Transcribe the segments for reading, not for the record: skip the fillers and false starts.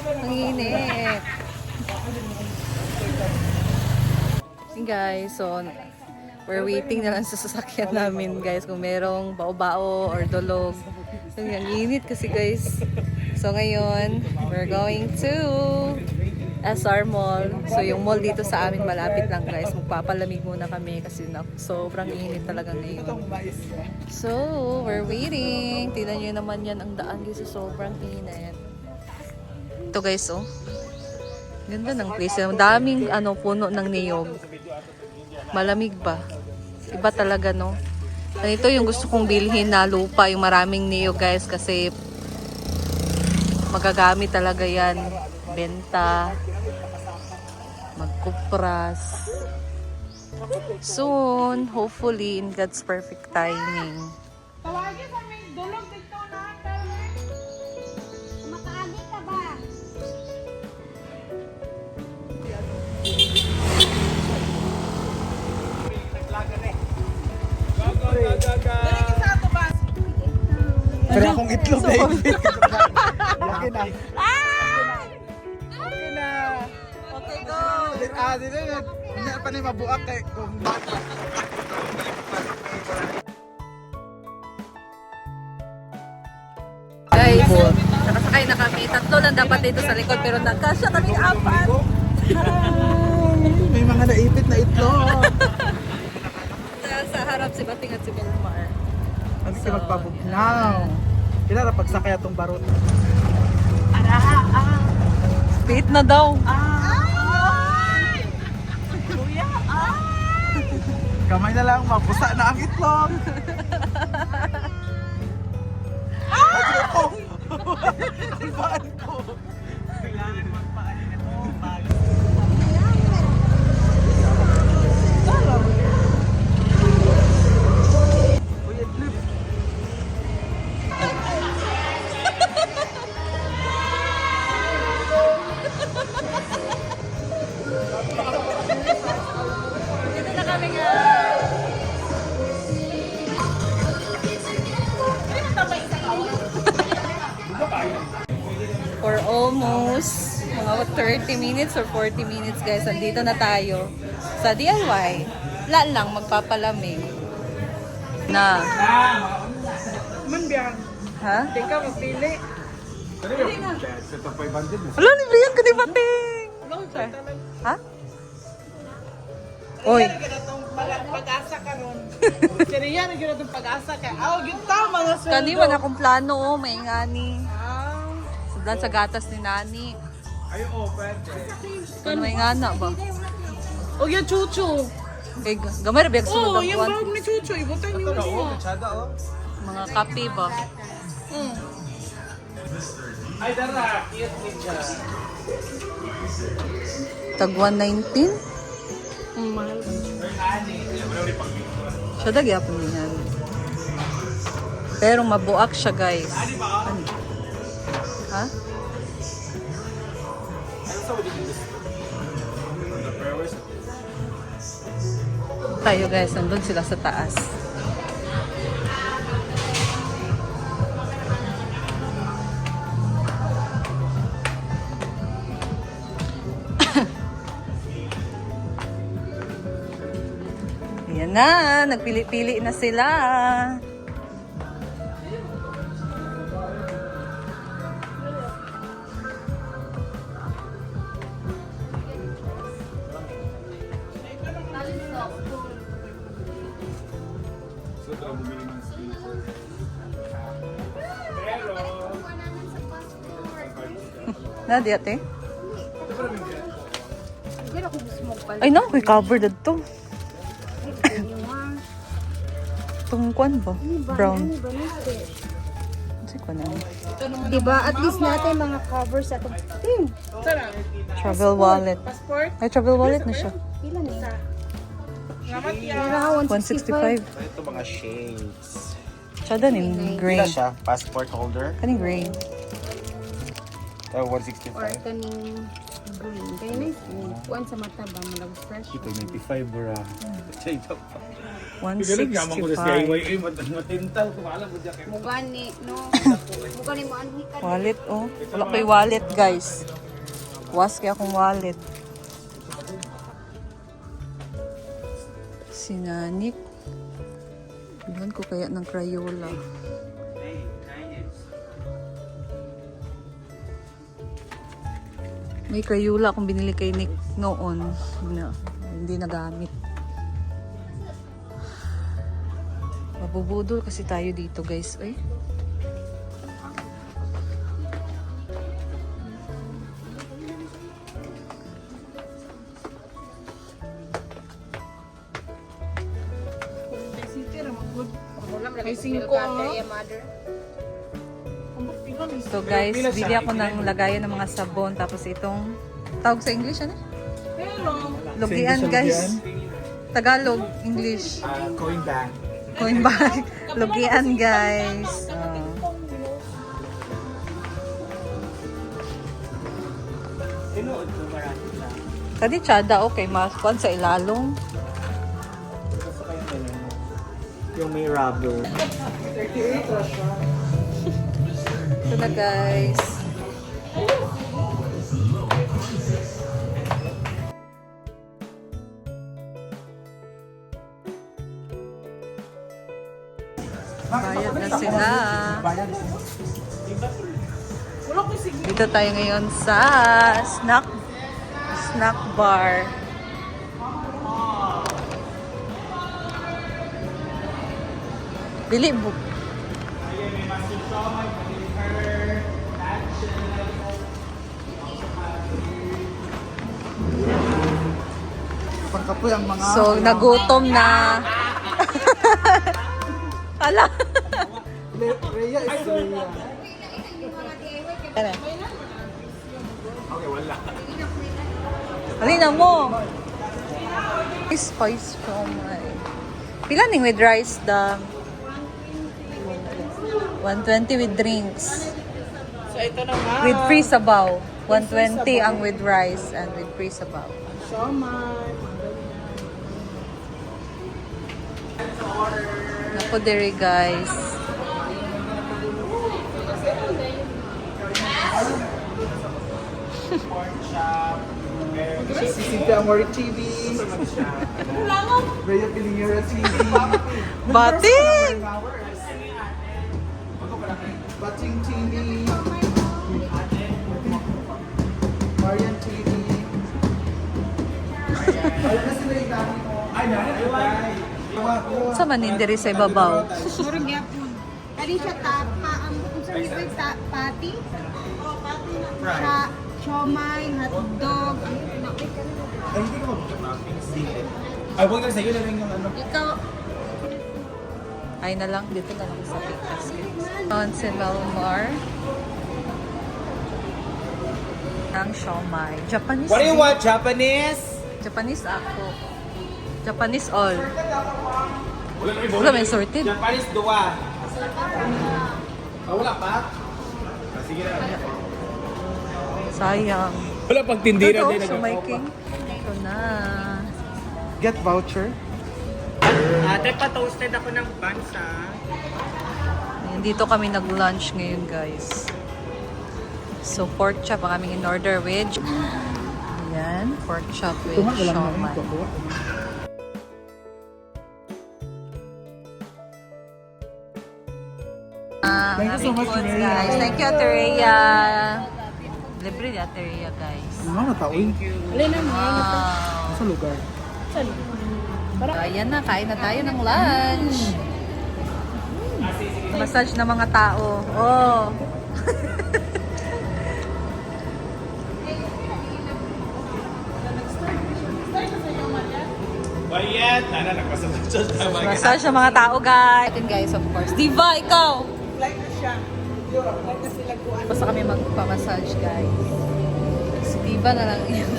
Ang init. Guys, so we're waiting na lang sa sasakyan namin guys kung merong bao-bao or dolog. So, ang init kasi guys. So ngayon, we're going to SR Mall. So yung mall dito sa amin malapit lang guys. Magpapalamig muna kami kasi sobrang init talaga ngayon. So, we're waiting. Tingnan nyo naman yan ang daan guys. Sobrang init. Ito guys, oh. Ganda ng place. Ang daming puno ng niyog. Malamig ba? Iba talaga, no? Ito yung gusto kong bilhin na lupa. Yung maraming niyog guys kasi magagamit talaga yan. Benta. Magkupras. Soon, hopefully, in God's perfect timing. Tawagin sa may dulog dito na, Carmen. Makaagi ka ba? Pero akong itlog na ibig. Okay na. Okay na. Okay, go! Dito na. Hindi pa na mabuak kay kung bata. Guys, nakasakay na kami. Tatlo lang dapat dito sa likod pero nagkasya kami apat. May mga naipit na itlog. Sa harap si Bating at si Belmar. Ang so, magpabugnaw. Kailangan pagsakay atong barot. Speed na daw. Kamay na lang, mabusa na ang itlog. Ayoko! Ang paan ko! Kailangan magpaanin ito. Dito na kami nga. For almost mga 30 minutes or 40 minutes guys, andito na tayo sa DIY. Wala lang, magpapalamig. Na. Manbiyang. Ha? Tingka magpili. Wala, libre yan ka ni Bating. Ha? Oy. Pag-asa ka ron. Siriyan na gano'n itong pag-asa ka. Aw, kita mga sweldo. Kaniwan akong plano, oh, may ngani. Ah. Sudan sa gatas ni Nani. Ay, oh, pwede. Kano may ngana ba? O yung chuchu. Kay gamay ra biyag sunod Oo, ang yung kuwan. bawag ni chuchu. Ibutan niyo mo. Chada, oh. Mga kape ba? Ay, dara. Cute ninja. Tag 119? Mahal. Siya dagyapon ni Nani. Pero mabuak siya guys. Ano? Ha? Tayo guys, nandun sila sa taas. Ayan na, nagpili-pili na sila. Nadia, ate? Ay, na, may cover na to. Tungkwan ba? Brown. Kasi ko na. Diba? At least natin mga covers sa itong team. Travel wallet. Passport. Ay, travel wallet na siya. Pila na. Salamat yan. Pero 165. Ito mga shades. Siya doon yung gray. Pila siya? Passport holder? Kaning gray. Ito, or 165. kaning Green. Kaya nice. Kuan sa mata ba? Malabas fresh. Ito 95 bra. Chay daw. 165. Matintal ko alam mo diyan. Mugani, no? Mugani mo anhi ka. Wallet, oh. Wala ko yung wallet, guys. Was kaya akong wallet. Sinanik. Bilhan ko kaya ng Crayola. May Crayola akong binili kay Nick noon. Hindi nagamit. Mabubudol kasi tayo dito, guys. Ay. May 5 mother. So guys, bili ako ng lagayan ng mga sabon. Tapos itong, tawag sa English, ano? Logian, guys. Tagalog, English. Coin bag. Coin bag. Logian, guys. Tinuod ko marami na. Kadi tsada, okay. Maskuan sa ilalong. Gusto kayo ganyan. Yung may rubber. Ito na, guys. Bayad na sila. Dito tayo ngayon sa snack bar. Bili mo. Pagkapoy ang mga... So, nagutom na. Ala. Rhea is Rhea. Okay, wala. Halina mo. Spice siomai. Pila ning with rice the 120 with drinks. So ito naman. With free sabaw. 120 ang with rice and with free sabaw. Napo dere guys. Sisita Amori TV. Rhea Pilingera TV. Bating! Bating TV. Marian TV. Ayun na sila yung dami mo. Ay, Sa manindiri sa ibabaw. Murag yapon. Kani siya tapa, ang unsa ni pati? Sa siomay, hotdog. Ay, hindi ko mag-mapping. Ay, huwag na sa'yo na rin yung ano. Ikaw, Ay na lang, dito na lang sa Picas. On si Melmar. Ang siomay. Japanese. What do you want? Japanese? Japanese ako. Japanese all. Wala may sorted. Japanese dua. Wala pa? Sige na. Sayang. Wala pag tindira Ito, din. siomay king. Ito na. Get voucher. Ate, pa-toasted ako ng buns, ha? Ayan, dito kami nag-lunch ngayon, guys. So, pork chop ang aming in-order with. Ayan, pork chop with siomay. Thank you so much, Rhea. Guys. Thank you, Ate Rhea. Libre ni Ate Rhea, guys. Ano na taoy? Wow. Sa lugar. Ayan na, kain na tayo ng lunch. Massage ng mga tao. Oh. Bayad! Tara, nagpasasunod na Massage ng mga tao, guys. And guys, of course. Diva, ikaw! Basta kami magpamassage, guys. Si Diva na lang yun.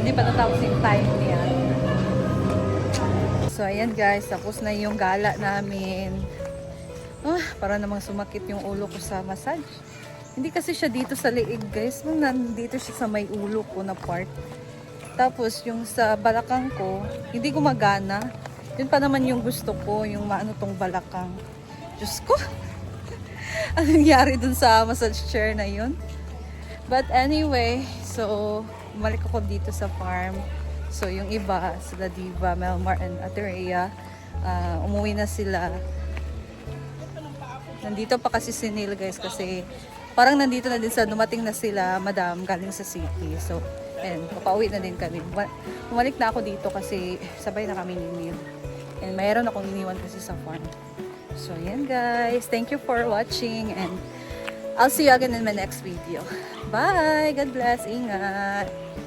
Hindi pa natapos yung time niya. So, ayan guys. Tapos na yung gala namin. Para namang sumakit yung ulo ko sa massage. Hindi kasi siya dito sa liig guys. Nandito siya sa may ulo ko na part. Tapos yung sa balakang ko, hindi gumagana. Yun pa naman yung gusto ko, yung maano tong balakang. Diyos ko! Ano nangyari dun sa massage chair na yun? But anyway, so bumalik ako dito sa farm. So yung iba, sila Diva, Melmar, and Ate Rhea, umuwi na sila. Nandito pa kasi si Neil guys kasi parang nandito na din sa dumating na sila madam galing sa city. So, and papauwi na din kami. Bumalik na ako dito kasi sabay na kami ni Neil. And mayroon akong iniwan kasi sa farm. So, yan guys. Thank you for watching and I'll see you again in my next video. Bye! God bless! Ingat!